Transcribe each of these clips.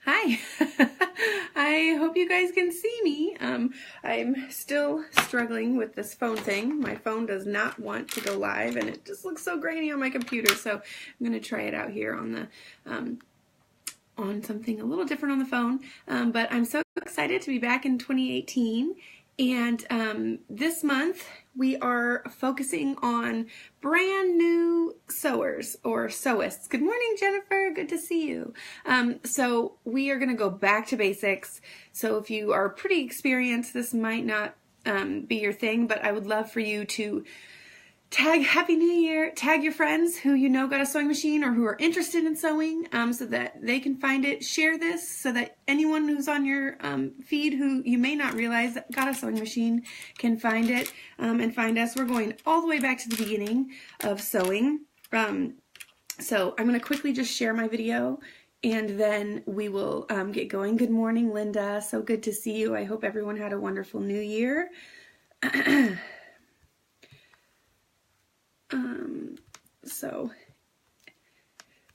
Hi. I hope you guys can see me. I'm still struggling with this phone thing. My phone does not want to go live and it just looks so grainy on my computer, so I'm going to try it out here on the on something a little different on the phone. But I'm so excited to be back in 2018. And this month we are focusing on brand new sewers or sewists. Good morning, Jennifer. Good to see you. So we are going to go back to basics. So if you are pretty experienced, this might not be your thing, but I would love for you to tag Happy New Year, tag your friends who you know got a sewing machine or who are interested in sewing so that they can find it. Share this so that anyone who's on your feed who you may not realize that got a sewing machine can find it and find us. We're going all the way back to the beginning of sewing. So I'm going to quickly just share my video and then we will get going. Good morning, Linda. So good to see you. I hope everyone had a wonderful New Year.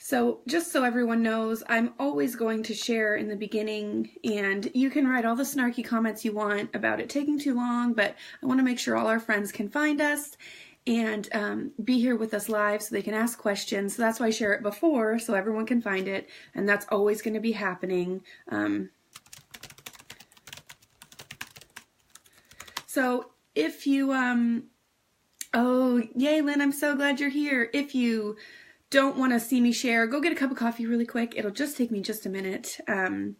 So just so everyone knows, I'm always going to share in the beginning, and you can write all the snarky comments you want about it taking too long, but I want to make sure all our friends can find us and be here with us live so they can ask questions. So that's why I share it before, so everyone can find it, and that's always going to be happening. So if you, oh, yay, Lynn, I'm so glad you're here. If you don't want to see me share, go get a cup of coffee really quick. It'll just take me just a minute. And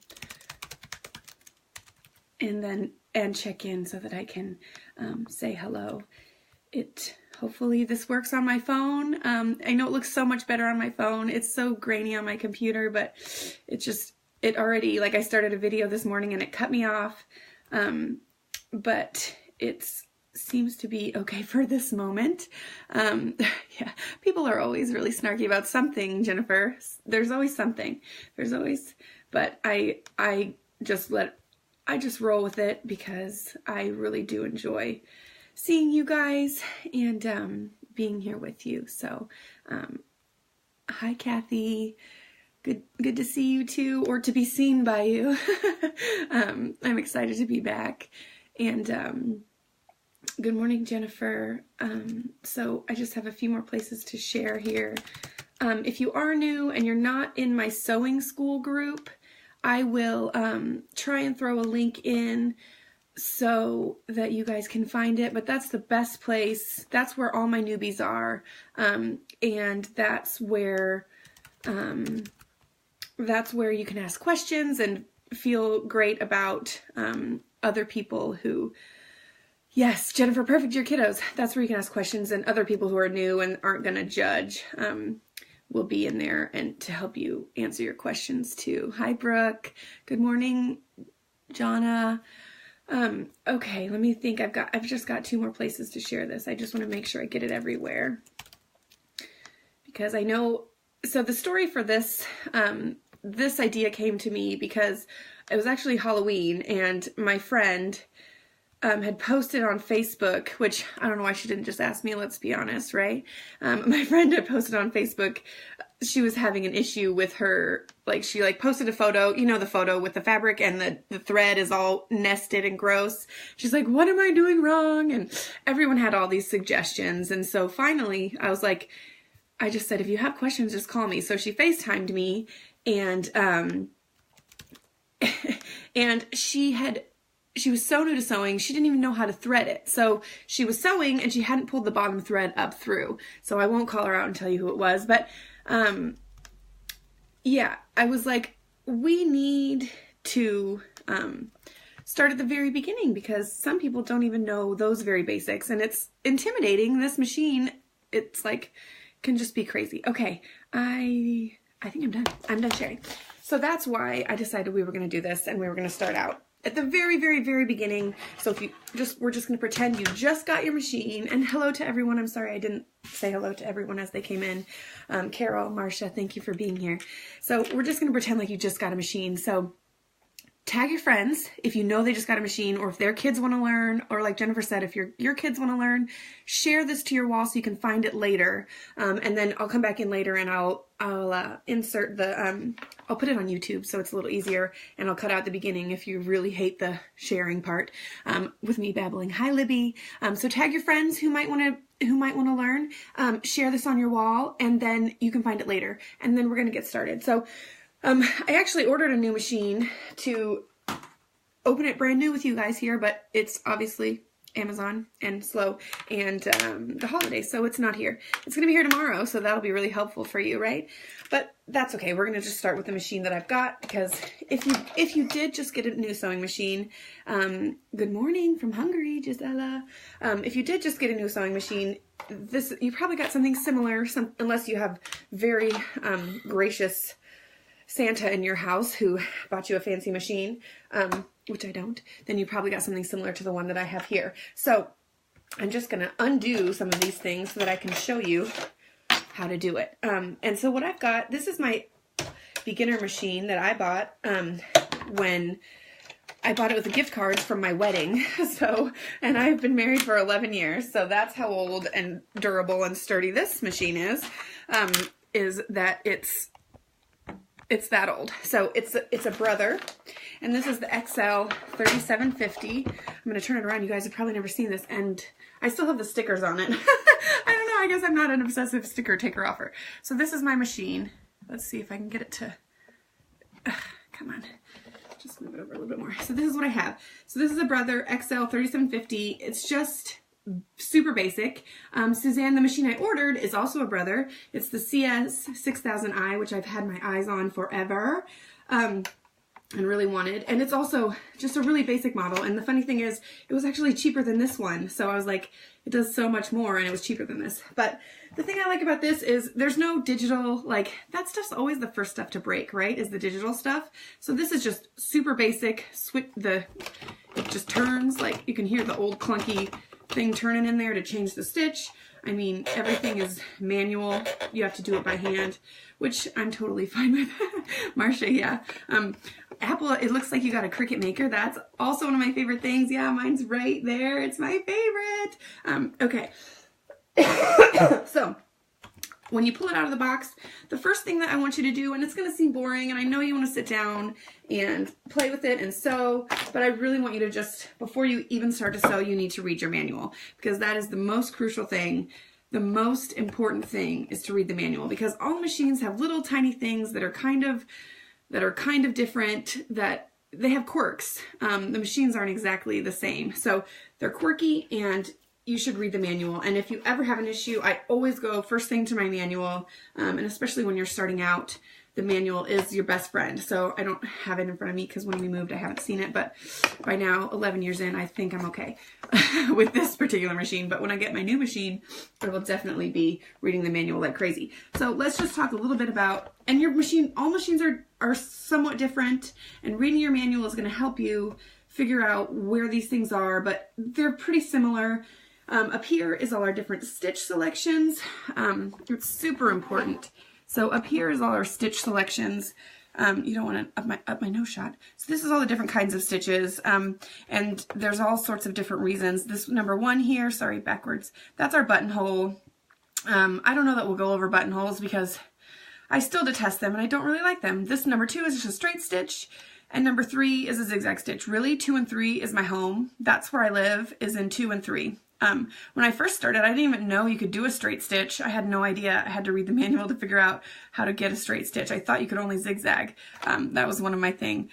check in so that I can say hello. Hopefully this works on my phone. I know it looks so much better on my phone. It's so grainy on my computer, but it already, like I started a video this morning and it cut me off. But it's seems to be okay for this moment. Yeah, people are always really snarky about something, Jennifer. There's always something. But I just roll with it because I really do enjoy seeing you guys and being here with you. So, hi, Kathy. Good to see you too, or to be seen by you. I'm excited to be back. And good morning, Jennifer. So I just have a few more places to share here. If you are new and you're not in my sewing school group, I will try and throw a link in so that you guys can find it. But that's the best place. That's where all my newbies are. And that's where you can ask questions and feel great about other people who... Yes, Jennifer, perfect, your kiddos. That's where you can ask questions, and other people who are new and aren't going to judge will be in there and to help you answer your questions too. Hi, Brooke. Good morning, Jonna. Okay, let me think. I've just got 2 more places to share this. I just want to make sure I get it everywhere because I know. So the story for this this idea came to me because it was actually Halloween, and my friend had posted on Facebook, which I don't know why she didn't just ask me, let's be honest, right? My friend had posted on Facebook, she was having an issue with her, she posted a photo, you know, the photo with the fabric and the thread is all nested and gross. She's like, what am I doing wrong? And everyone had all these suggestions. And so finally I was like, I just said, if you have questions, just call me. So she FaceTimed me and and she was so new to sewing, she didn't even know how to thread it. So she was sewing and she hadn't pulled the bottom thread up through. So I won't call her out and tell you who it was. But yeah, I was like, we need to start at the very beginning because some people don't even know those very basics. And it's intimidating. This machine, it's can just be crazy. Okay, I think I'm done. I'm done sharing. So that's why I decided we were going to do this and we were going to start out at the very, very, very beginning. So if we're just going to pretend you just got your machine. And hello to everyone. I'm sorry I didn't say hello to everyone as they came in. Carol, Marcia, thank you for being here. So we're just going to pretend like you just got a machine. So tag your friends if you know they just got a machine, or if their kids want to learn, or like Jennifer said, if your kids want to learn, share this to your wall so you can find it later. And then I'll come back in later and I'll insert the I'll put it on YouTube so it's a little easier, and I'll cut out the beginning if you really hate the sharing part with me babbling. Hi, Libby. So tag your friends who might want to learn. Share this on your wall, and then you can find it later. And then we're going to get started. So I actually ordered a new machine to open it brand new with you guys here, but it's obviously Amazon and slow and the holidays, so it's not here. It's going to be here tomorrow, so that'll be really helpful for you, right? But that's okay. We're going to just start with the machine that I've got, because if you did just get a new sewing machine, good morning from Hungary, Gisela. If you did just get a new sewing machine, you probably got something similar, unless you have very gracious Santa in your house who bought you a fancy machine, which I don't, then you probably got something similar to the one that I have here. So I'm just going to undo some of these things so that I can show you how to do it. And so what I've got, this is my beginner machine that I bought when I bought it with a gift card from my wedding. And I've been married for 11 years. So that's how old and durable and sturdy this machine is that it's that old. So it's a brother, and this is the XL 3750. I'm going to turn it around. You guys have probably never seen this, and I still have the stickers on it. I don't know. I guess I'm not an obsessive sticker taker offer. So this is my machine. Let's see if I can get it to, come on. Just move it over a little bit more. So this is what I have. So this is a brother XL 3750. It's just super basic. Suzanne, the machine I ordered, is also a brother. It's the CS 6000i, which I've had my eyes on forever and really wanted. And it's also just a really basic model. And the funny thing is, it was actually cheaper than this one. So I was like, it does so much more, and it was cheaper than this. But the thing I like about this is there's no digital, like, that stuff's always the first stuff to break, right? Is the digital stuff. So this is just super basic. It just turns, like, you can hear the old clunky thing turning in there to change the stitch. I mean, everything is manual. You have to do it by hand, which I'm totally fine with. Marcia, yeah. Apple, it looks like you got a Cricut Maker. That's also one of my favorite things. Yeah, mine's right there. It's my favorite. Okay. So when you pull it out of the box, the first thing that I want you to do, and it's going to seem boring, and I know you want to sit down and play with it and sew, but I really want you to just, before you even start to sew, you need to read your manual, because that is the most crucial thing. The most important thing is to read the manual, because all machines have little tiny things that are kind of different, that they have quirks. The machines aren't exactly the same. So they're quirky, and you should read the manual. And if you ever have an issue, I always go first thing to my manual. And especially when you're starting out, the manual is your best friend. So I don't have it in front of me because when we moved, I haven't seen it. But by now, 11 years in, I think I'm okay with this particular machine. But when I get my new machine, I will definitely be reading the manual like crazy. So let's just talk a little bit about, and your machine, all machines are somewhat different, and reading your manual is going to help you figure out where these things are, but they're pretty similar. Up here is all our different stitch selections. It's super important. So up here is all our stitch selections. You don't want to up my nose shot. So this is all the different kinds of stitches, and there's all sorts of different reasons. This number one here, sorry, backwards, that's our buttonhole. I don't know that we'll go over buttonholes because I still detest them and I don't really like them. This number two is just a straight stitch, and number three is a zigzag stitch. Really, 2 and 3 is my home. That's where I live, is in 2 and 3. When I first started, I didn't even know you could do a straight stitch. I had no idea. I had to read the manual to figure out how to get a straight stitch. I thought you could only zigzag. That was one of my things.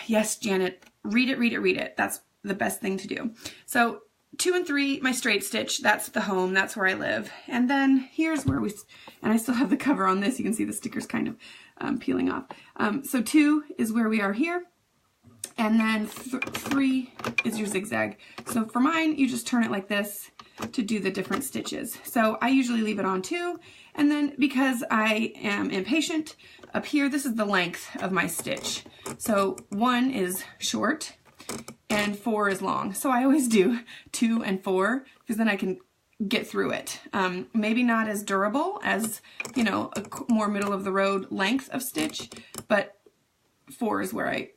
Yes, Janet, read it, read it, read it. That's the best thing to do. So 2 and 3, my straight stitch, that's the home, that's where I live. And then here's where and I still have the cover on this. You can see the stickers kind of peeling off. So 2 is where we are here. And then 3 is your zigzag. So for mine, you just turn it like this to do the different stitches. So I usually leave it on 2. And then because I am impatient, up here, this is the length of my stitch. So 1 is short and 4 is long. So I always do 2 and 4 because then I can get through it. Maybe not as durable as, you know, a more middle of the road length of stitch, but 4 is where I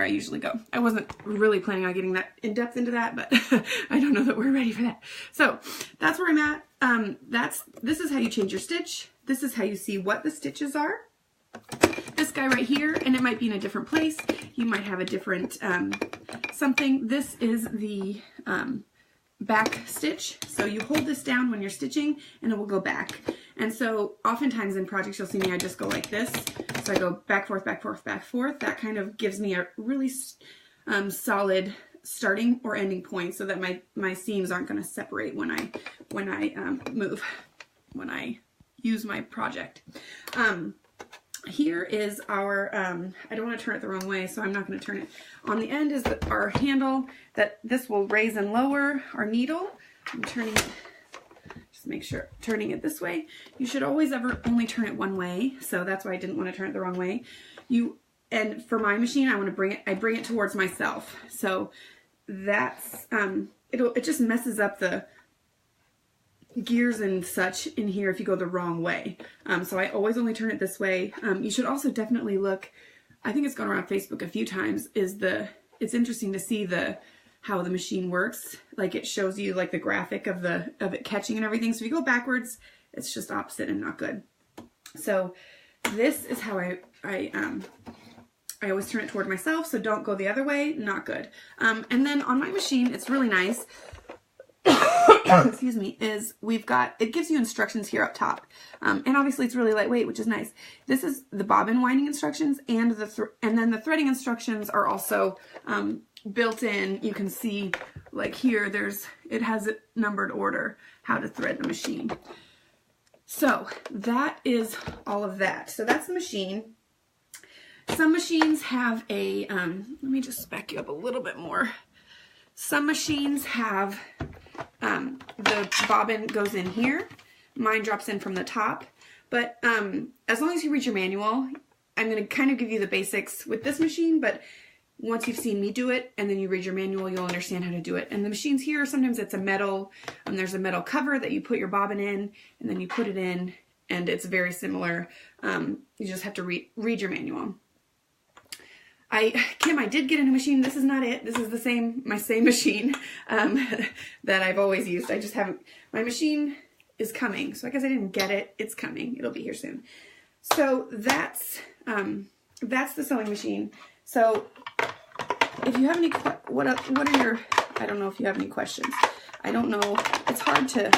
usually go. I wasn't really planning on getting that in depth into that, but I don't know that we're ready for that. So that's where I'm at. This is how you change your stitch. This is how you see what the stitches are. this guy right here, and it might be in a different place. You might have a different something. This is the back stitch. So you hold this down when you're stitching and it will go back. And so oftentimes in projects you'll see me, I just go like this. So I go back, forth, back, forth, back, forth. That kind of gives me a really solid starting or ending point so that my seams aren't going to separate when I move, when I use my project. Here is our, I don't want to turn it the wrong way, so I'm not going to turn it. On the end is our handle that this will raise and lower our needle. I'm turning it, just make sure, turning it this way. You should always only turn it one way, so that's why I didn't want to turn it the wrong way. And for my machine, I bring it towards myself. So that's, it just messes up the gears and such in here if you go the wrong way. So I always only turn it this way. You should also definitely look, I think it's gone around Facebook a few times, it's interesting to see how the machine works. Like it shows you like the graphic of it catching and everything. So if you go backwards, it's just opposite and not good. So this is how I always turn it toward myself, so don't go the other way, not good. And then on my machine, it's really nice, excuse me, it gives you instructions here up top. And obviously it's really lightweight, which is nice. This is the bobbin winding instructions, and then the threading instructions are also built in. You can see like here, it has a numbered order how to thread the machine. So that is all of that. So that's the machine. Some machines have a, let me just back you up a little bit more. Some machines have, the bobbin goes in here. Mine drops in from the top. But as long as you read your manual, I'm going to kind of give you the basics with this machine, but once you've seen me do it and then you read your manual, you'll understand how to do it. And the machines here, sometimes it's a metal, there's a metal cover that you put your bobbin in, and then you put it in, and it's very similar. You just have to read your manual. Kim, I did get a new machine. This is not it. This is my same machine that I've always used. I just haven't, my machine is coming. So I guess I didn't get it. It's coming. It'll be here soon. So that's the sewing machine. So if you have any, what are your, I don't know if you have any questions. I don't know. It's hard to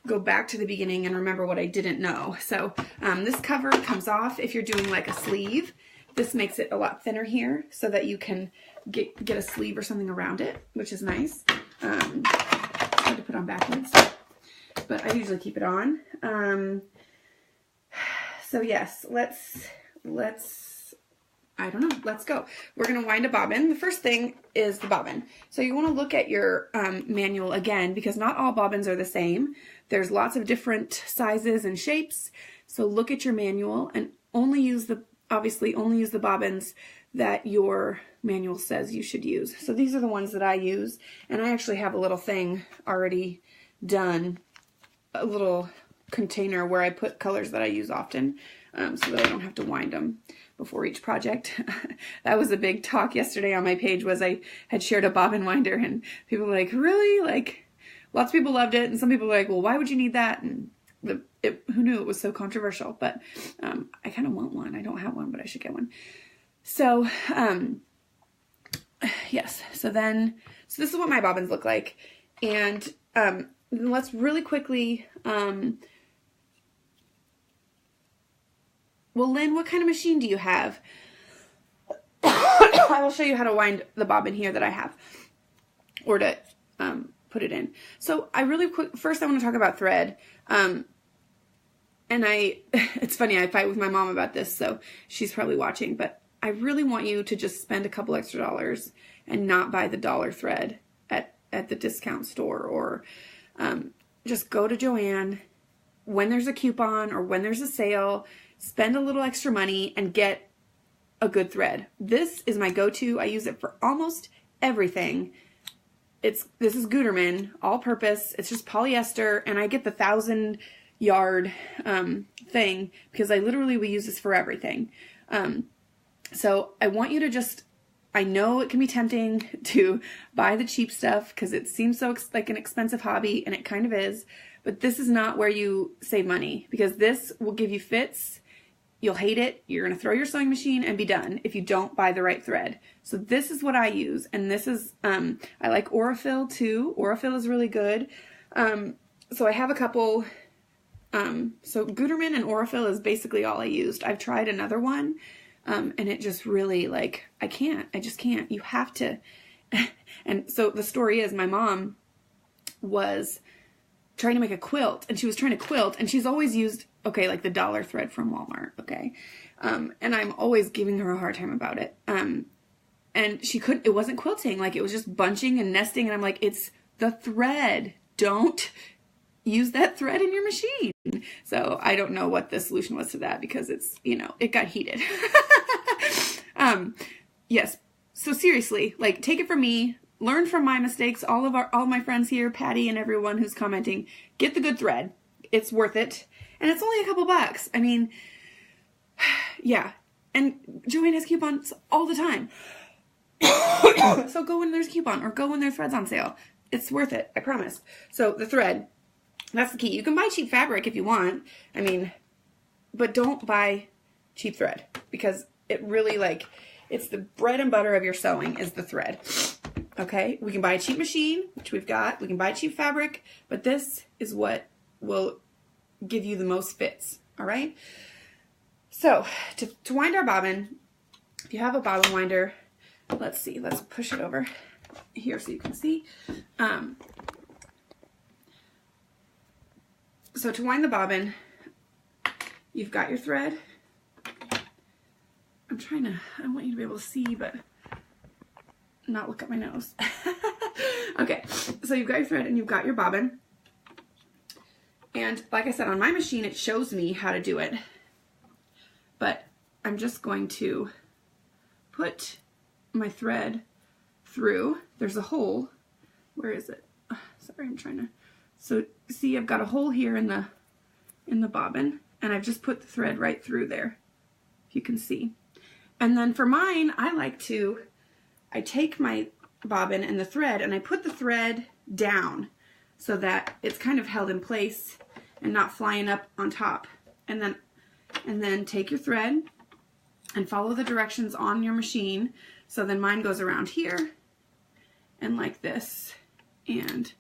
go back to the beginning and remember what I didn't know. So this cover comes off if you're doing like a sleeve. This makes it a lot thinner here so that you can get a sleeve or something around it, which is nice. Hard to put on backwards, but I usually keep it on. So yes, let's I don't know, let's go. We're going to wind a bobbin. The first thing is the bobbin. So you want to look at your manual again, because not all bobbins are the same. There's lots of different sizes and shapes. So look at your manual and obviously only use the bobbins that your manual says you should use. So these are the ones that I use, and I actually have a little thing already done, a little container where I put colors that I use often, so that I don't have to wind them before each project. That was a big talk yesterday on my page, was I had shared a bobbin winder, and people were like, really? Like, lots of people loved it, and some people were like, well, why would you need that? And who knew it was so controversial? But I kind of want one. I don't have one, but I should get one. So yes, so this is what my bobbins look like. And let's really quickly, well, Lynn, what kind of machine do you have? I will show you how to wind the bobbin here that I have, or to put it in. So first I want to talk about thread. And it's funny, I fight with my mom about this, so she's probably watching, but I really want you to just spend a couple extra dollars and not buy the dollar thread at the discount store, or just go to Joann when there's a coupon or when there's a sale, spend a little extra money and get a good thread. This is my go-to. I use it for almost everything. This is Gutermann, all purpose. It's just polyester, and I get the 1,000-yard thing because I literally will use this for everything. So I want you to just, I know it can be tempting to buy the cheap stuff because it seems so like an expensive hobby, and it kind of is, but this is not where you save money, because this will give you fits you'll hate it. You're going to throw your sewing machine and be done if you don't buy the right thread. So this is what I use. And this is, I like Aurifil too. Aurifil is really good. So I have a couple, so Gutermann and Aurifil is basically all I used. I've tried another one, and it just really like, I just can't. You have to. And so the story is my mom was trying to make a quilt, and she was trying to quilt, and she's always used, okay, like the dollar thread from Walmart, okay? And I'm always giving her a hard time about it. And she couldn't, it wasn't quilting, like it was just bunching and nesting, and I'm like, it's the thread. Don't use that thread in your machine. So I don't know what the solution was to that, because it's, you know, it got heated. Yes. So seriously, like, take it from me, learn from my mistakes. All my friends here, Patty and everyone who's commenting, get the good thread. It's worth it. And it's only a couple bucks. I mean, yeah. And Joanne has coupons all the time. So go when there's a coupon, or go when their thread's on sale. It's worth it. I promise. So the thread, that's the key. You can buy cheap fabric if you want. I mean, but don't buy cheap thread, because it really, like, it's the bread and butter of your sewing is the thread. Okay? We can buy a cheap machine, which we've got. We can buy cheap fabric, but this is what will give you the most fits. All right? So, to wind our bobbin, if you have a bobbin winder, let's see. Let's push it over here so you can see. So to wind the bobbin, you've got your thread. I want you to be able to see, but not look at my nose. Okay, so you've got your thread and you've got your bobbin. And like I said, on my machine, it shows me how to do it. But I'm just going to put my thread through. There's a hole. Where is it? Sorry, I'm trying to. So see, I've got a hole here in the bobbin, and I've just put the thread right through there, if you can see. And then for mine, I take my bobbin and the thread, and I put the thread down so that it's kind of held in place and not flying up on top. And then take your thread and follow the directions on your machine. So then mine goes around here and like this. And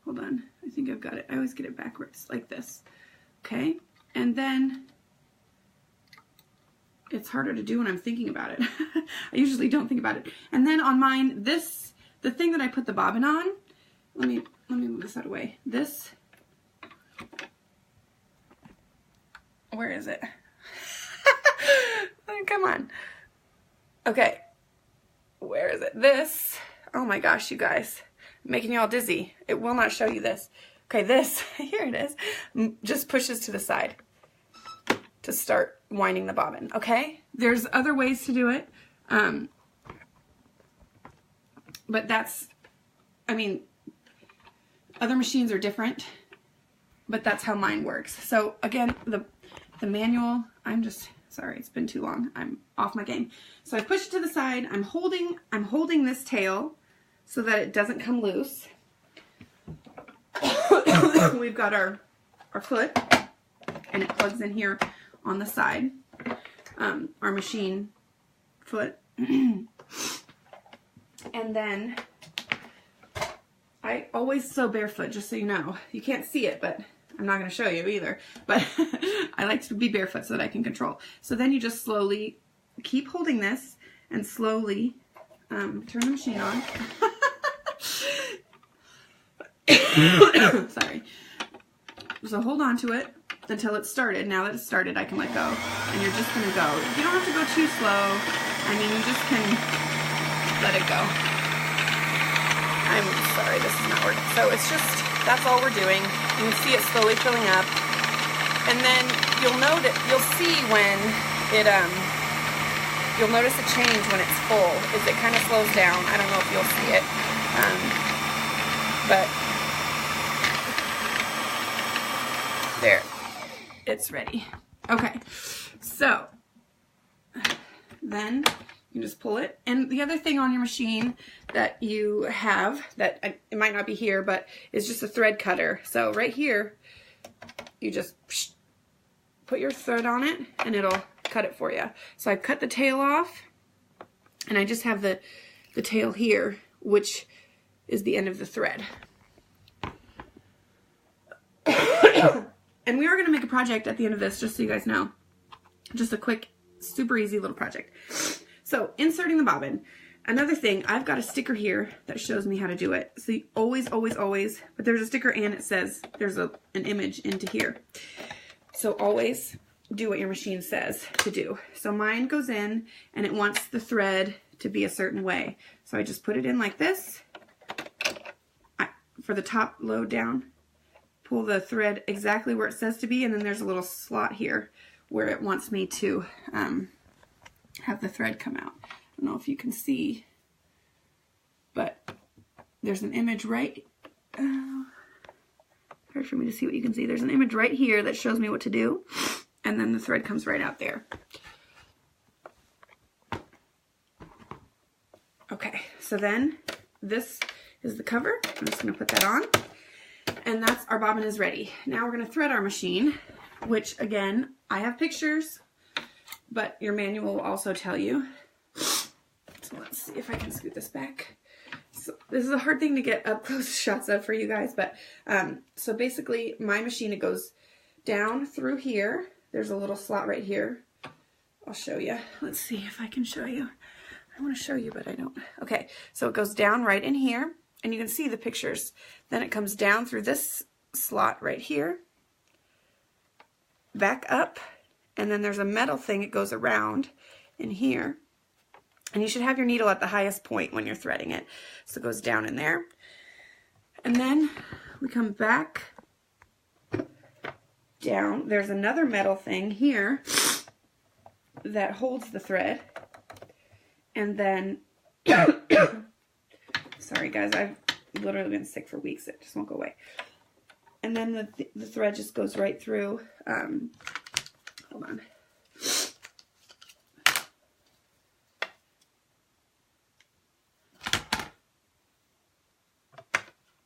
hold on, I think I've got it. I always get it backwards like this. Okay, and then it's harder to do when I'm thinking about it. I usually don't think about it. And then on mine, the thing that I put the bobbin on, let me move this out of the way. This, where is it? Come on. Okay, where is it? This, oh my gosh, you guys, I'm making you all dizzy. It will not show you this. Okay, this, here it is, just pushes to the side to start winding the bobbin, okay? There's other ways to do it, but that's, I mean, other machines are different, but that's how mine works. So again, the manual, sorry, it's been too long. I'm off my game. So I push it to the side. I'm holding this tail so that it doesn't come loose. We've got our foot, and it plugs in here on the side. Our machine foot. And then I always sew barefoot, just so you know. You can't see it, but I'm not going to show you either. But I like to be barefoot so that I can control. So then you just slowly keep holding this and slowly turn the machine on. Sorry. So hold on to it until it's started. Now that it's started, I can let go. And you're just going to go. You don't have to go too slow. I mean, you just can let it go. I'm sorry, this is not working. So it's just, that's all we're doing. You can see it slowly filling up. And then you'll see when it, you'll notice a change when it's full, is it kind of slows down. I don't know if you'll see it. But there, it's ready. Okay, so then you just pull it. And the other thing on your machine that you have, that it might not be here, but is just a thread cutter. So right here, you just put your thread on it, and it'll cut it for you. So I cut the tail off, and I just have the tail here, which is the end of the thread. And we are going to make a project at the end of this, just so you guys know. Just a quick, super easy little project. So, inserting the bobbin. Another thing, I've got a sticker here that shows me how to do it. So, you always, but there's a sticker and it says there's an image into here. So, always do what your machine says to do. So, mine goes in and it wants the thread to be a certain way. So, I just put it in like this. For the top load down, pull the thread exactly where it says to be, and then there's a little slot here where it wants me to have the thread come out. I don't know if you can see, but there's an image right, hard for me to see what you can see. There's an image right here that shows me what to do, and then the thread comes right out there. Okay, so then this is the cover. I'm just going to put that on, and that's our bobbin is ready. Now we're going to thread our machine, which again, I have pictures, but your manual will also tell you. So let's see if I can scoot this back. So this is a hard thing to get up close shots of for you guys, but so basically my machine, it goes down through here. There's a little slot right here. I'll show you. Let's see if I can show you. I want to show you, but I don't. Okay, so it goes down right in here, and you can see the pictures. Then it comes down through this slot right here, back up, and then there's a metal thing it goes around in here. And you should have your needle at the highest point when you're threading it. So it goes down in there. And then we come back down. There's another metal thing here that holds the thread. And then, sorry guys, I've literally been sick for weeks. It just won't go away. And then the thread just goes right through. Hold on.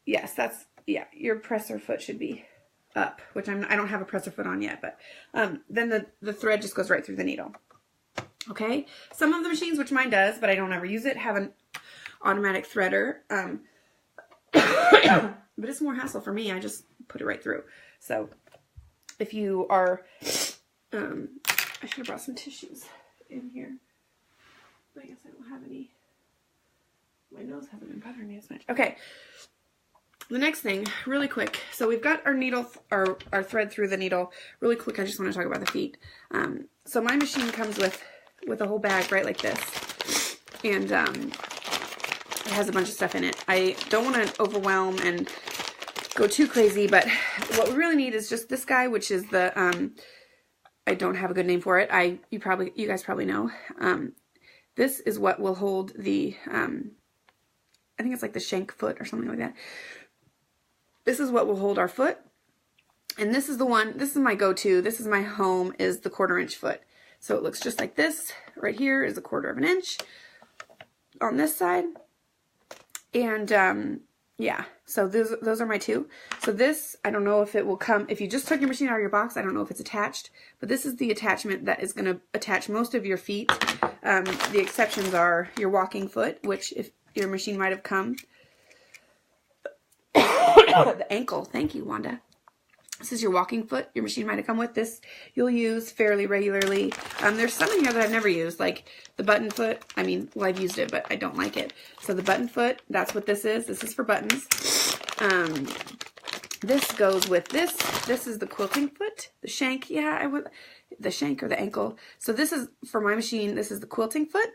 Yes, that's, yeah, your presser foot should be up, which I don't have a presser foot on yet, but then the thread just goes right through the needle. Okay, some of the machines, which mine does, but I don't ever use it, have an automatic threader, but it's more hassle for me. I just put it right through. So if you are, I should have brought some tissues in here. I guess I don't have any. My nose hasn't been bothering me as much. Okay. The next thing, really quick. So we've got our needle, our thread through the needle. Really quick, I just want to talk about the feet. So my machine comes with a whole bag right like this, and it has a bunch of stuff in it. I don't want to overwhelm and go too crazy, but what we really need is just this guy, which is the I don't have a good name for it. You guys probably know. This is what will hold the I think it's like the shank foot or something like that. This is what will hold our foot. And this is the one, this is my go-to, this is my home, is the 1/4 inch foot. So it looks just like this. Right here is 1/4 inch on this side. And yeah, so those are my two. So this, I don't know if it will come, if you just took your machine out of your box, I don't know if it's attached, but this is the attachment that is going to attach most of your feet. The exceptions are your walking foot, which if your machine might have come. The ankle, thank you, Wanda. This is your walking foot. Your machine might have come with this. You'll use fairly regularly. There's some in here that I've never used, like the button foot. I mean, well, I've used it, but I don't like it. So the button foot, that's what this is. This is for buttons. This goes with this. This is the quilting foot. The shank, yeah, the shank or the ankle. So this is, for my machine, this is the quilting foot.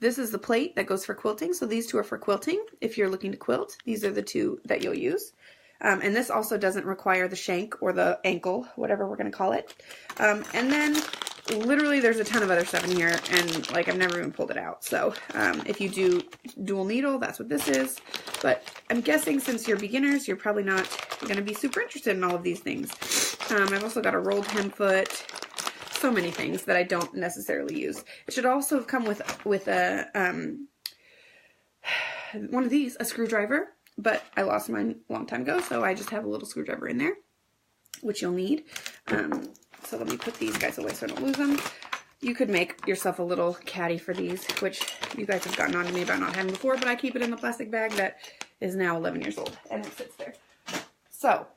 This is the plate that goes for quilting. So these two are for quilting. If you're looking to quilt, these are the two that you'll use. And this also doesn't require the shank or the ankle, whatever we're going to call it. And then literally there's a ton of other stuff in here, and like I've never even pulled it out. So if you do dual needle, that's what this is. But I'm guessing since you're beginners, you're probably not going to be super interested in all of these things. I've also got a rolled hem foot. So many things that I don't necessarily use. It should also have come with a one of these, a screwdriver, but I lost mine a long time ago, so I just have a little screwdriver in there, which you'll need. So let me put these guys away so I don't lose them. you could make yourself a little caddy for these, which you guys have gotten on to me about not having before, but I keep it in the plastic bag that is now 11 years old, and it sits there. So,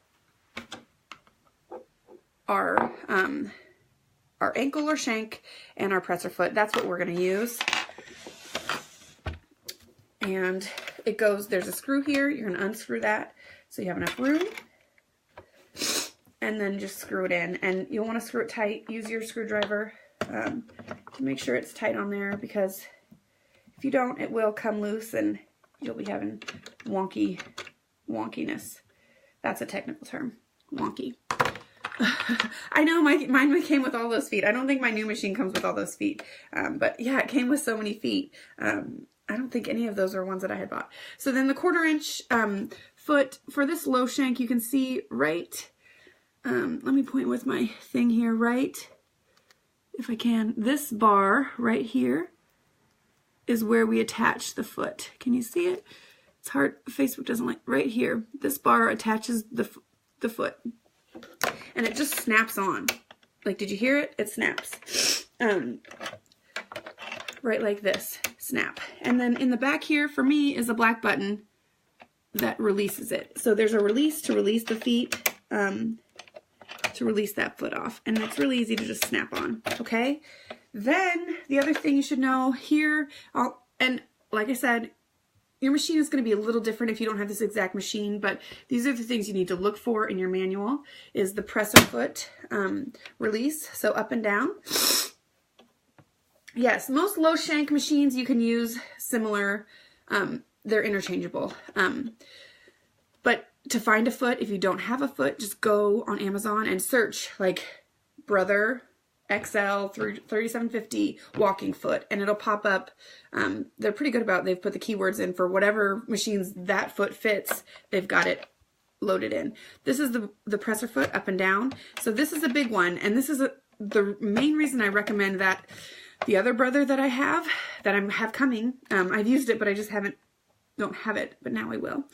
our ankle or shank and our presser foot, that's what we're going to use. And it goes, there's a screw here, you're going to unscrew that so you have enough room. And then just screw it in, and you'll want to screw it tight. Use your screwdriver to make sure it's tight on there, because if you don't, it will come loose and you'll be having wonkiness. That's a technical term, wonky. I know mine came with all those feet. I don't think my new machine comes with all those feet, but yeah, it came with so many feet. I don't think any of those are ones that I had bought. So then the 1/4 inch foot for this low shank, you can see right. Let me point with my thing here, right, if I can. This bar right here is where we attach the foot. Can you see it? It's hard. Facebook doesn't like. Right here, this bar attaches the foot, and it just snaps on. Like, did you hear it? It snaps. Right like this, snap. And then in the back here, for me, is a black button that releases it. So there's a release to release the feet. To release that foot off, and it's really easy to just snap on. Okay, then the other thing you should know here, and like I said, your machine is going to be a little different if you don't have this exact machine, but these are the things you need to look for in your manual, is the presser foot release, so up and down. Yes, most low shank machines you can use similar, they're interchangeable, but to find a foot, if you don't have a foot, just go on Amazon and search like Brother XL 3750 walking foot, and it'll pop up. They're pretty good about, they've put the keywords in for whatever machines that foot fits. They've got it loaded in. This is the presser foot up and down. So this is a big one, and this is the main reason I recommend that. The other Brother that I have, that I have coming, I've used it, but I just don't have it, but now I will,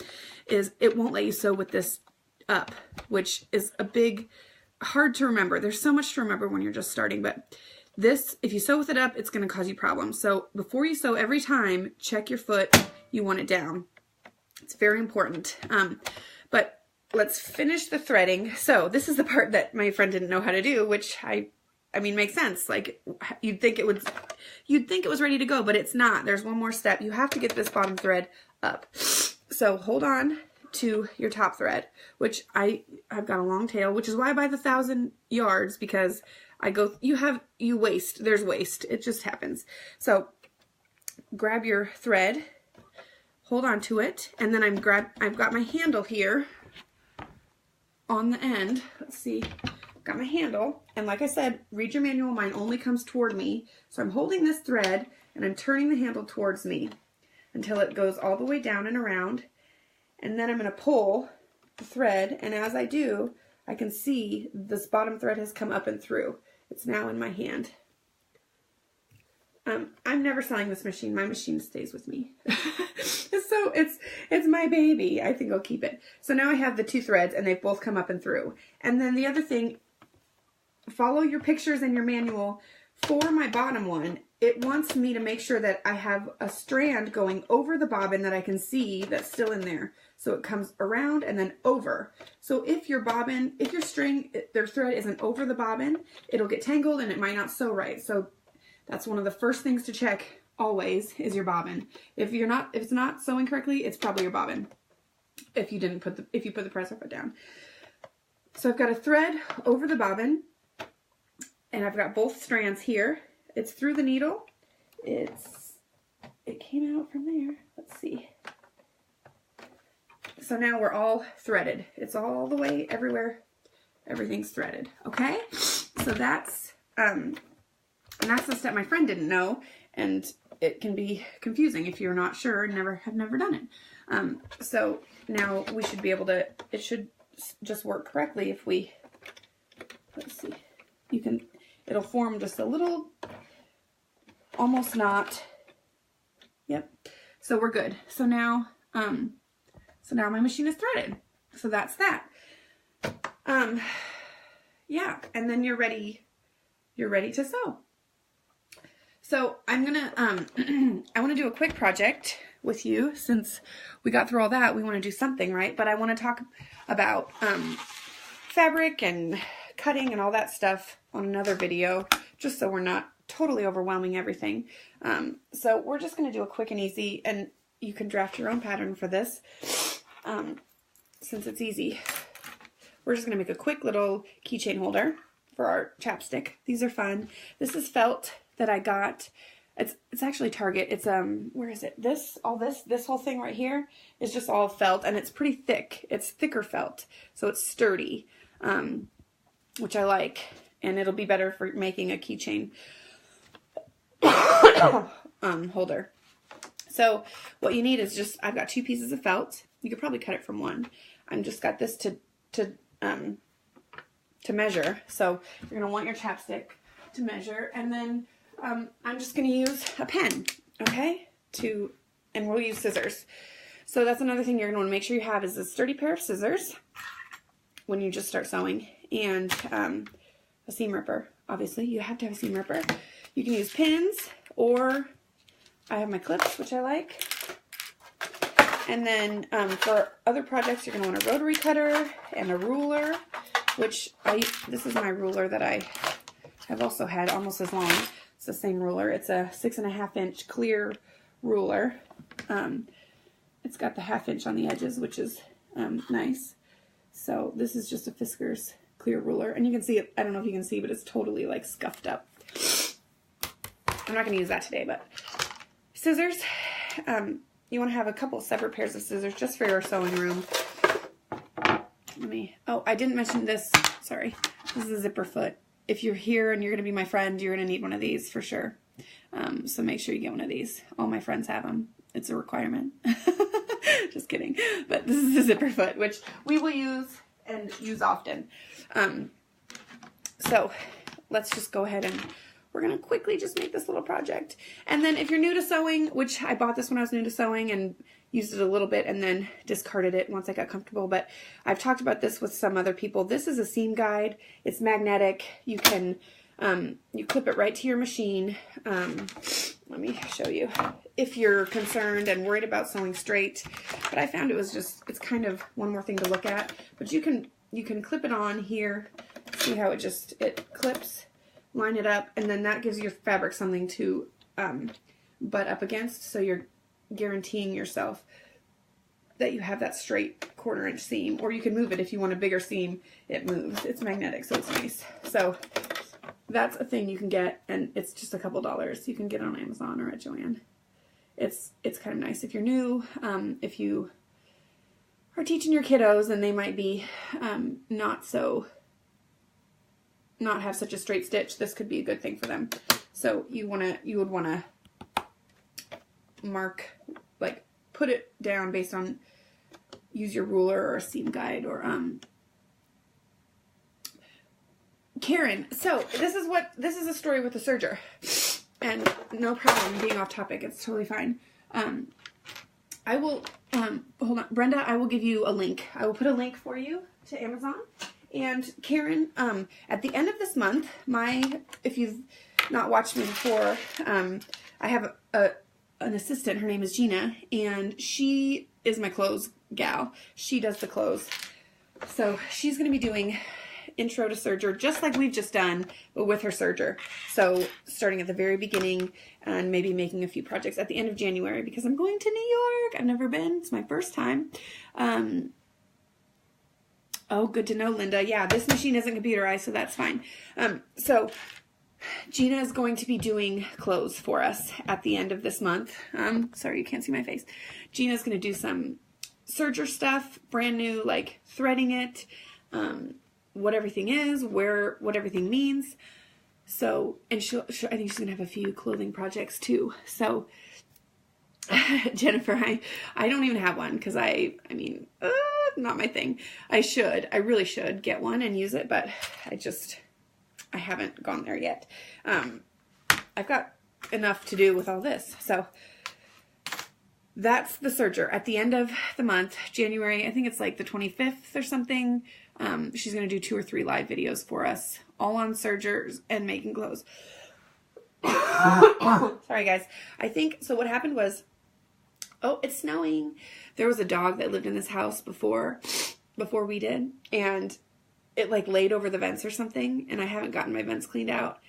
is it won't let you sew with this up, which is a big, hard to remember. There's so much to remember when you're just starting, but this, if you sew with it up, it's going to cause you problems. So before you sew, every time, check your foot, you want it down. It's very important. But let's finish the threading. So this is the part that my friend didn't know how to do, which I mean, makes sense. Like, you'd think it was ready to go, but it's not. There's one more step. You have to get this bottom thread up. So hold on to your top thread, which I've got a long tail, which is why I buy the 1,000 yards, because you waste. There's waste. It just happens. So grab your thread, hold on to it, and then I've got my handle here on the end. Let's see. Got my handle, and like I said, read your manual. Mine only comes toward me. So I'm holding this thread and I'm turning the handle towards me until it goes all the way down and around. And then I'm going to pull the thread, and as I do, I can see this bottom thread has come up and through. It's now in my hand. I'm never selling this machine. My machine stays with me. So it's my baby. I think I'll keep it. So now I have the 2 threads, and they've both come up and through. And then the other thing, follow your pictures in your manual. For my bottom one, it wants me to make sure that I have a strand going over the bobbin that I can see that's still in there. So it comes around and then over. So if your string, their thread isn't over the bobbin, it'll get tangled and it might not sew right. So that's one of the first things to check always, is your bobbin. If it's not sewing correctly, it's probably your bobbin. If you put the presser foot down. So I've got a thread over the bobbin, and I've got both strands here. It's through the needle. It came out from there. Let's see. So now we're all threaded. It's all the way everywhere. Everything's threaded. Okay? So that's the step my friend didn't know, and it can be confusing if you're not sure and have never done it. So now we should be able to, it should just work correctly if we, let's see, it'll form just a little, almost not, yep. So we're good. So now my machine is threaded. So that's that. Yeah, and then you're ready to sew. So I'm gonna, I want to do a quick project with you. Since we got through all that, we want to do something, right? But I want to talk about fabric and cutting and all that stuff on another video, just so we're not totally overwhelming everything. So we're just going to do a quick and easy, and you can draft your own pattern for this, since it's easy. We're just going to make a quick little keychain holder for our chapstick. These are fun. This is felt that I got. It's actually Target. It's where is it? This whole thing right here is just all felt, and it's pretty thick. It's thicker felt, so it's sturdy, which I like, and it'll be better for making a keychain holder. So what you need is just, I've got 2 pieces of felt. You could probably cut it from one. I'm just got this to measure. So you're gonna want your chapstick to measure, and then I'm just gonna use a pen, okay? And we'll use scissors. So that's another thing you're gonna want to make sure you have is a sturdy pair of scissors when you just start sewing, and a seam ripper. Obviously, you have to have a seam ripper. You can use pins, or I have my clips, which I like. And then for other projects, you're going to want a rotary cutter and a ruler, which this is my ruler that I have also had almost as long. It's the same ruler. It's a 6.5 inch clear ruler. It's got the 1/2 inch on the edges, which is nice. So this is just a Fisker's clear ruler, and you can see it. I don't know if you can see, but it's totally like scuffed up. I'm not going to use that today, but scissors. You want to have a couple separate pairs of scissors just for your sewing room. Oh, I didn't mention this. Sorry. This is a zipper foot. If you're here and you're going to be my friend, you're going to need one of these for sure. So make sure you get one of these. All my friends have them. It's a requirement. Just kidding. But this is a zipper foot, which we will use and use often. So let's just go ahead and we're going to quickly just make this little project. And then if you're new to sewing, which I bought this when I was new to sewing and used it a little bit and then discarded it once I got comfortable, but I've talked about this with some other people. This is a seam guide. It's magnetic. You can, you clip it right to your machine. Let me show you if you're concerned and worried about sewing straight. But I found it was just, it's kind of one more thing to look at, but you can clip it on here. See how it clips. Line it up, and then that gives your fabric something to butt up against, so you're guaranteeing yourself that you have that straight 1/4 inch seam, or you can move it if you want a bigger seam. It moves. It's magnetic, so it's nice. So that's a thing you can get, and it's just a couple dollars. You can get it on Amazon or at Joann. It's kind of nice if you're new. If you are teaching your kiddos and they might be not have such a straight stitch, this could be a good thing for them. So you would want to mark, like put it down based on, use your ruler or a seam guide or Karen. So this is a story with a serger, and no problem being off topic. It's totally fine. I will hold on, Brenda. I will give you a link. I will put a link for you to Amazon. And Karen, at the end of this month, if you've not watched me before, I have an assistant. Her name is Gina, and she is my clothes gal. She does the clothes. So she's going to be doing intro to serger, just like we've just done, but with her serger. So starting at the very beginning and maybe making a few projects at the end of January, because I'm going to New York. I've never been. It's my first time. Oh, good to know, Linda. Yeah, this machine isn't computerized, so that's fine. So Gina is going to be doing clothes for us at the end of this month. Sorry, you can't see my face. Gina's going to do some serger stuff, brand new, like threading it, what everything is, what everything means. So, and I think she's going to have a few clothing projects too. So, Jennifer, I don't even have one because I mean, not my thing. I really should get one and use it, but I haven't gone there yet. I've got enough to do with all this. So that's the serger. At the end of the month, January, I think it's like the 25th or something, she's going to do 2 or 3 live videos for us, all on sergers and making clothes. Sorry guys. I think, so what happened was, oh, it's snowing. There was a dog that lived in this house before we did, and it like laid over the vents or something, and I haven't gotten my vents cleaned out,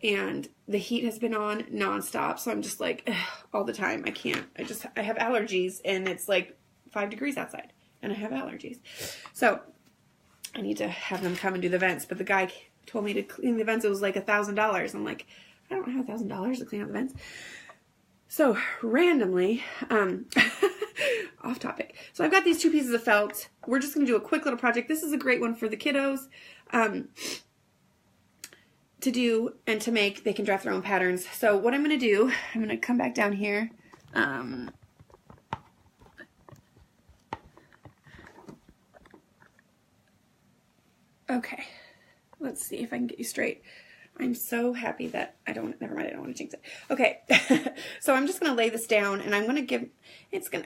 and the heat has been on nonstop, so I'm just like, ugh, all the time. I can't. I have allergies, and it's like 5 degrees outside, and I have allergies. So I need to have them come and do the vents, but the guy told me to clean the vents. It was like $1,000. I'm like, I don't have $1,000 to clean out the vents. So randomly, off topic. So I've got these 2 pieces of felt. We're just going to do a quick little project. This is a great one for the kiddos to do and to make. They can draft their own patterns. So what I'm going to do, I'm going to come back down here. Okay, let's see if I can get you straight. I'm so happy that never mind, I don't want to jinx it. Okay, so I'm just going to lay this down, and I'm going to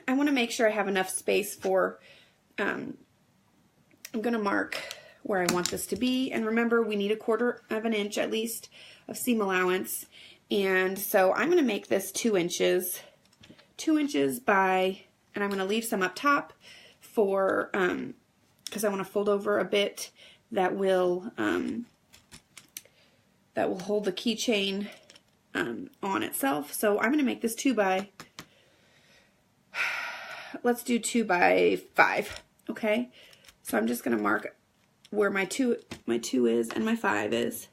I want to make sure I have enough space for, I'm going to mark where I want this to be, and remember, we need 1/4 of an inch at least of seam allowance, and so I'm going to make this 2 inches, 2 inches by, and I'm going to leave some up top for, because I want to fold over a bit that will hold the keychain on itself. So I'm going to make this 2 by, let's do 2 by 5. Okay. So I'm just going to mark where my 2 is and my 5 is.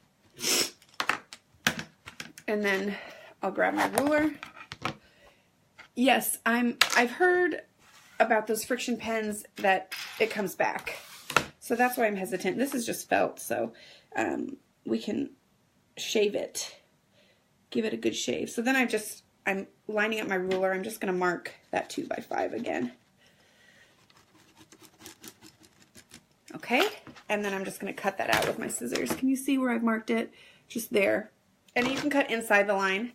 And then I'll grab my ruler. Yes, I've heard about those friction pens that it comes back. So that's why I'm hesitant. This is just felt, so we can shave it, give it a good shave. So then I'm lining up my ruler. I'm just going to mark that 2 by 5 again. Okay, and then I'm just going to cut that out with my scissors. Can you see where I've marked it? Just there. And you can cut inside the line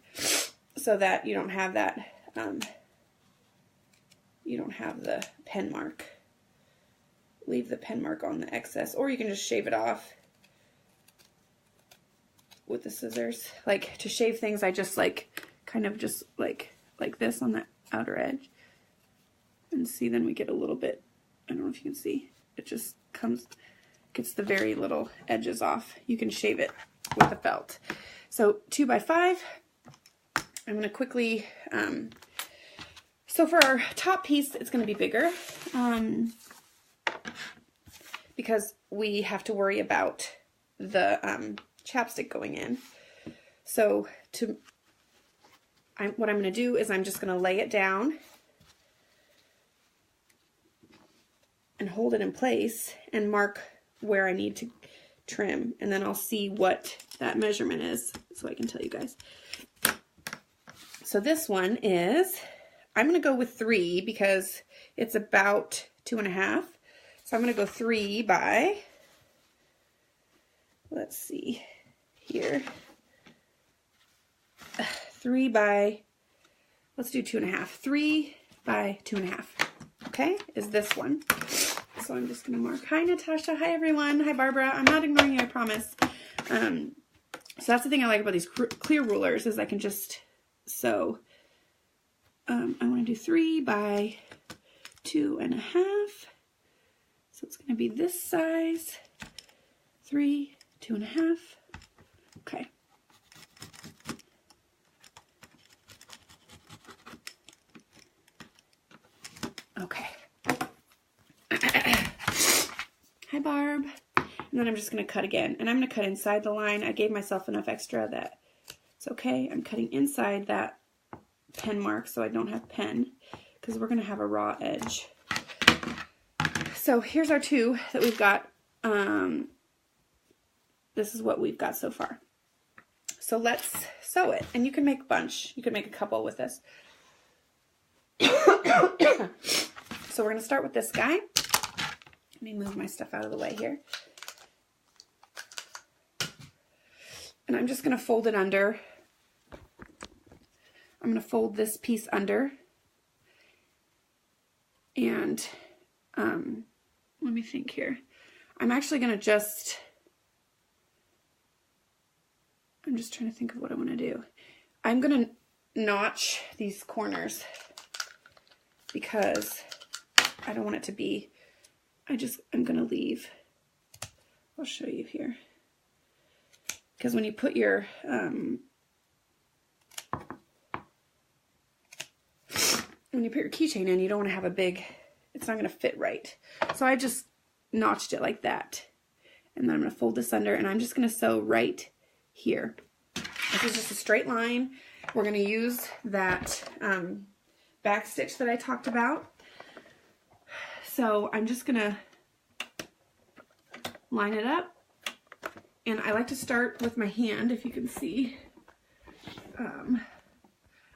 so that you don't have that, you don't have the pen mark. Leave the pen mark on the excess, or you can just shave it off with the scissors. Like, to shave things, I just like kind of just like this on the outer edge, and see, then we get a little bit, I don't know if you can see, it just gets the very little edges off. You can shave it with a felt. So 2 by 5. I'm going to quickly, so for our top piece, it's going to be bigger, because we have to worry about the chapstick going in. So what I'm going to do is I'm just going to lay it down and hold it in place and mark where I need to trim, and then I'll see what that measurement is so I can tell you guys. So this one is, I'm going to go with 3 because it's about 2.5. So I'm going to go 3 by, let's see here, 3 by, let's do 2.5. 3 by 2.5. Okay, is this one. So I'm just going to mark. Hi, Natasha. Hi, everyone. Hi, Barbara. I'm not ignoring you, I promise. So that's the thing I like about these clear rulers is I can just sew. I want to do 3 by 2.5. So it's going to be this size. 3, 2.5. Okay. Okay. Hi, Barb. And then I'm just going to cut again. And I'm going to cut inside the line. I gave myself enough extra that it's okay. I'm cutting inside that pen mark so I don't have pen, because we're going to have a raw edge. So here's our 2 that we've got. This is what we've got so far. So let's sew it. And you can make a bunch. You can make a couple with this. So we're going to start with this guy. Let me move my stuff out of the way here. And I'm just going to fold it under. I'm going to fold this piece under. And let me think here. I'm actually going to I'm just trying to think of what I want to do. I'm going to notch these corners because I don't want it to be, I'm going to leave. I'll show you here. Because when you put your, keychain in, you don't want to have a big, it's not going to fit right. So I just notched it like that. And then I'm going to fold this under, and I'm just going to sew right here. This is just a straight line. We're going to use that back stitch that I talked about. So I'm just going to line it up. And I like to start with my hand, if you can see. I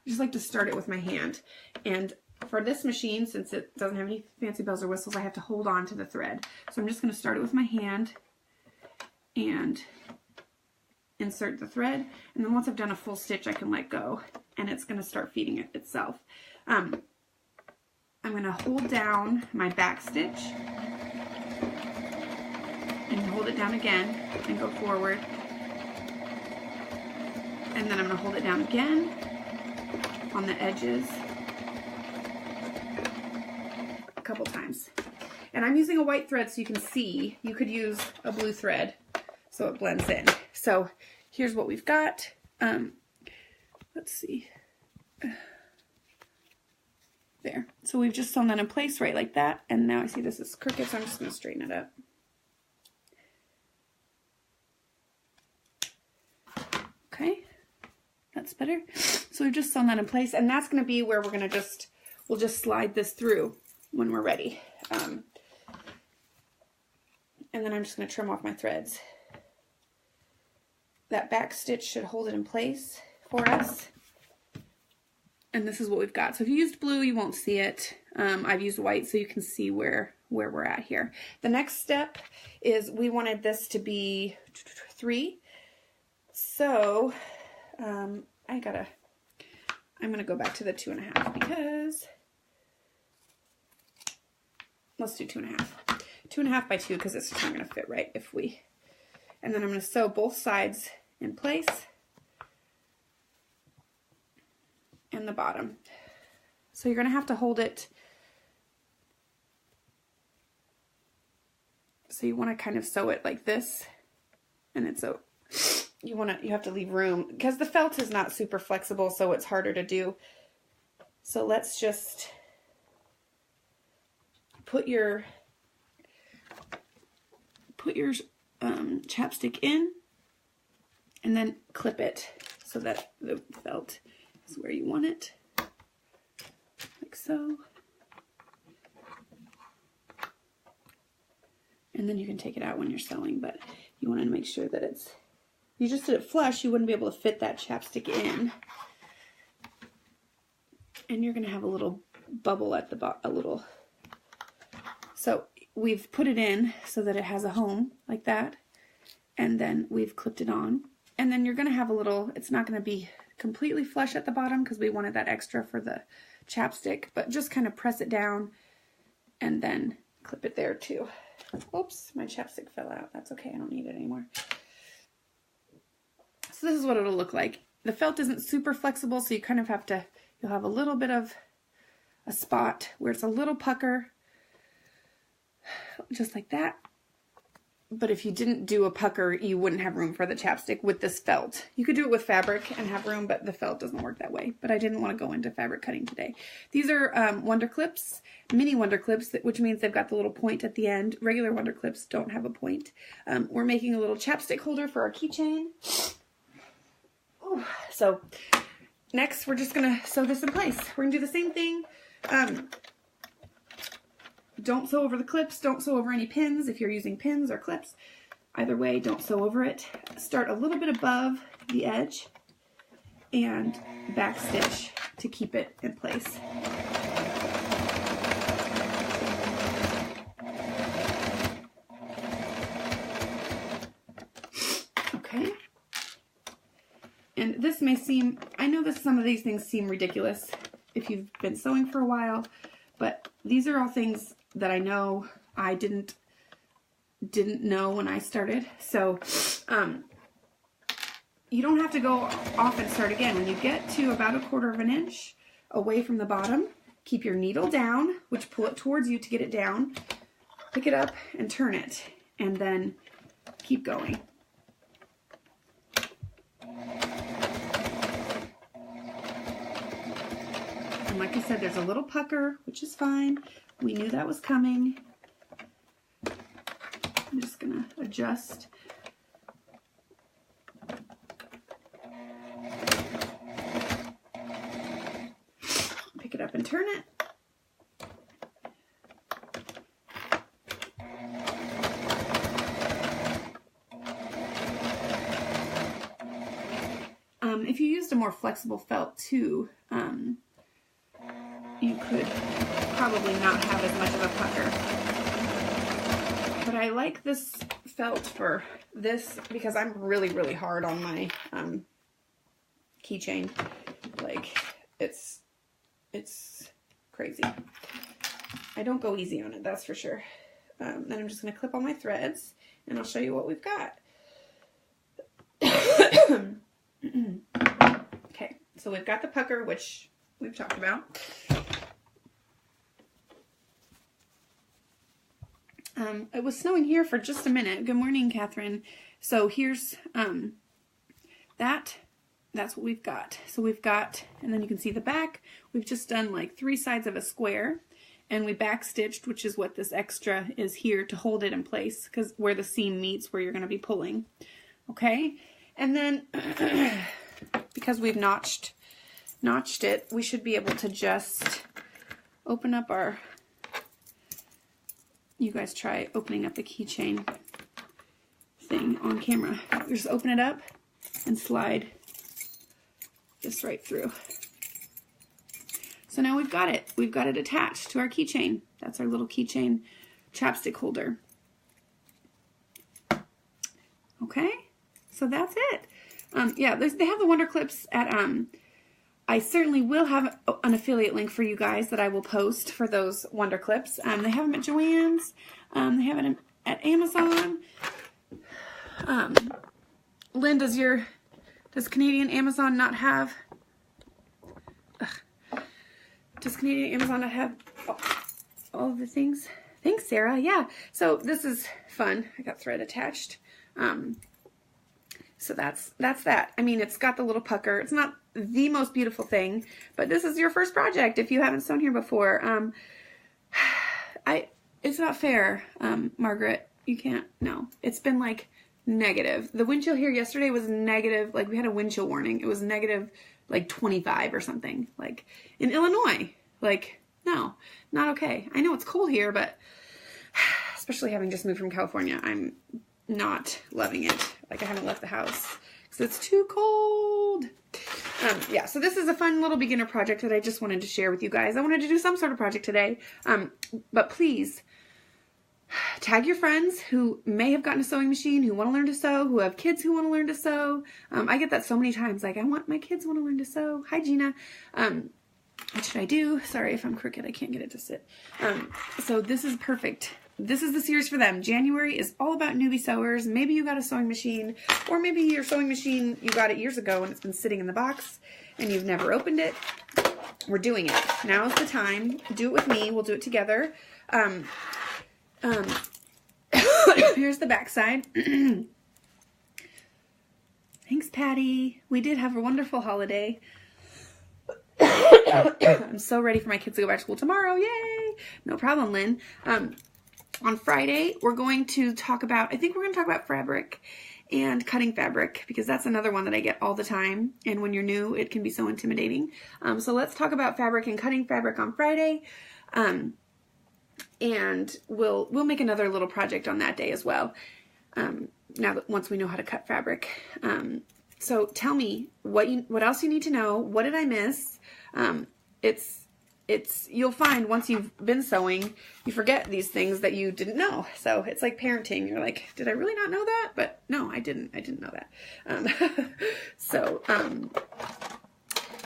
just like to start it with my hand. And for this machine, since it doesn't have any fancy bells or whistles, I have to hold on to the thread. So I'm just going to start it with my hand and insert the thread. And then once I've done a full stitch, I can let go, and it's going to start feeding it itself. I'm going to hold down my back stitch and hold it down again and go forward. And then I'm going to hold it down again on the edges a couple times. And I'm using a white thread so you can see. You could use a blue thread so it blends in. So here's what we've got. Let's see. There. So we've just sewn that in place right like that. And now I see this is crooked, so I'm just going to straighten it up. Okay. That's better. So we've just sewn that in place, and that's going to be where we're going to we'll just slide this through when we're ready. And then I'm just going to trim off my threads. That back stitch should hold it in place for us. And this is what we've got. So if you used blue, you won't see it. I've used white so you can see where we're at here. The next step is we wanted this to be 3. So I'm going to go back to the 2.5 because let's do 2.5. 2.5 by 2 because it's just not going to fit right if we, and then I'm going to sew both sides in place and the bottom. So you're going to have to hold it. So you want to kind of sew it like this, and it's so you have to leave room because the felt is not super flexible, so it's harder to do. So let's just put your chapstick in and then clip it so that the felt is where you want it, like so. And then you can take it out when you're sewing, but you want to make sure that it's, you just did it flush, you wouldn't be able to fit that chapstick in. And you're going to have a little bubble at the bottom, so we've put it in so that it has a home like that, and then we've clipped it on, and then you're going to have a little, it's not going to be completely flush at the bottom because we wanted that extra for the chapstick, but just kind of press it down and then clip it there too. Oops, my chapstick fell out. That's okay, I don't need it anymore. So this is what it'll look like. The felt isn't super flexible, so you kind of have to, you'll have a little bit of a spot where it's a little pucker, just like that. But if you didn't do a pucker, you wouldn't have room for the chapstick with this felt. You could do it with fabric and have room, but the felt doesn't work that way. But I didn't want to go into fabric cutting today. These are Wonder Clips, mini Wonder Clips, which means they've got the little point at the end. Regular Wonder Clips don't have a point. We're making a little chapstick holder for our keychain. So next, we're just going to sew this in place. We're going to do the same thing. Don't sew over the clips. Don't sew over any pins if you're using pins or clips. Either way, don't sew over it. Start a little bit above the edge and back stitch to keep it in place. Okay. And this may seem, I know that some of these things seem ridiculous if you've been sewing for a while, but these are all things that I know I didn't know when I started. So you don't have to go off and start again. When you get to about 1/4 of an inch away from the bottom, keep your needle down, which pull it towards you to get it down, pick it up and turn it, and then keep going. And like I said, there's a little pucker, which is fine. We knew that was coming. I'm just gonna adjust. Pick it up and turn it. If you used a more flexible felt too, you could probably not have as much of a pucker. But I like this felt for this because I'm really, really hard on my keychain. Like, it's crazy. I don't go easy on it, that's for sure. Then I'm just going to clip all my threads, and I'll show you what we've got. Okay, so we've got the pucker, which we've talked about. It was snowing here for just a minute. Good morning, Catherine. So here's that's what we've got. So we've got, and then you can see the back. We've just done like 3 sides of a square, and we back stitched, which is what this extra is here to hold it in place, because where the seam meets where you're going to be pulling. Okay, and then because we've notched it, we should be able to just open up our, you guys try opening up the keychain thing on camera. Just open it up and slide this right through. So now we've got it. We've got it attached to our keychain. That's our little keychain chapstick holder. Okay, so that's it. Yeah, they have the Wonder Clips at, I certainly will have an affiliate link for you guys that I will post for those Wonder Clips. They have them at Joann's. They have it at Amazon. Lynn, does Canadian Amazon not have, does Canadian Amazon not have all of the things? Thanks, Sarah. Yeah, so this is fun. I got thread attached. So that's that. I mean, it's got the little pucker. It's not the most beautiful thing, but this is your first project if you haven't sewn here before. It's not fair, Margaret. You can't, no. It's been like negative. The wind chill here yesterday was negative, like we had a wind chill warning. It was negative like 25 or something, like in Illinois. Like, no, not okay. I know it's cold here, but especially having just moved from California, I'm not loving it. Like, I haven't left the house because it's too cold. Yeah, so this is a fun little beginner project that I just wanted to share with you guys. I wanted to do some sort of project today, but please tag your friends who may have gotten a sewing machine, who want to learn to sew, who have kids who want to learn to sew. I get that so many times, like, I want my kids want to learn to sew. Hi, Gina. What should I do? Sorry if I'm crooked. I can't get it to sit. So this is perfect. This is the series for them. January is all about newbie sewers. Maybe you got a sewing machine, or maybe your sewing machine, you got it years ago and it's been sitting in the box and you've never opened it. We're doing it. Now's the time. Do it with me. We'll do it together. Here's the back side. Thanks, Patty. We did have a wonderful holiday. I'm so ready for my kids to go back to school tomorrow. Yay! No problem, Lynn. On Friday, we're going to talk about, I think we're going to talk about fabric and cutting fabric, because that's another one that I get all the time. And when you're new, it can be so intimidating. So let's talk about fabric and cutting fabric on Friday. And we'll make another little project on that day as well. Now that once we know how to cut fabric. So tell me what else you need to know. What did I miss? You'll find once you've been sewing, you forget these things that you didn't know. So it's like parenting. You're like, did I really not know that? But no, I didn't know that.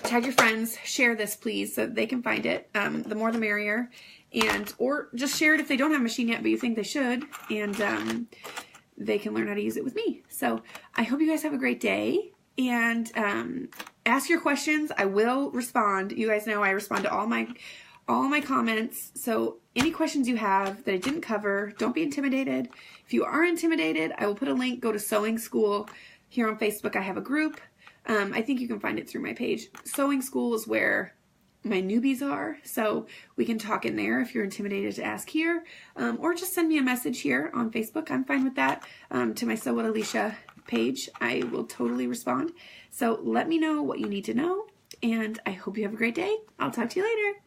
Tag your friends, share this please, so they can find it. The more the merrier. Or just share it if they don't have a machine yet, but you think they should. And they can learn how to use it with me. So I hope you guys have a great day. and ask your questions. I will respond. You guys know I respond to all my comments. So any questions you have that I didn't cover, don't be intimidated. If you are intimidated, I will put a link. Go to Sewing School here on Facebook. I have a group. I think you can find it through my page. Sewing School is where my newbies are, so we can talk in there if you're intimidated to ask here, or just send me a message here on Facebook. I'm fine with that. To my Sew with Alicia page, I will totally respond. So let me know what you need to know, and I hope you have a great day. I'll talk to you later.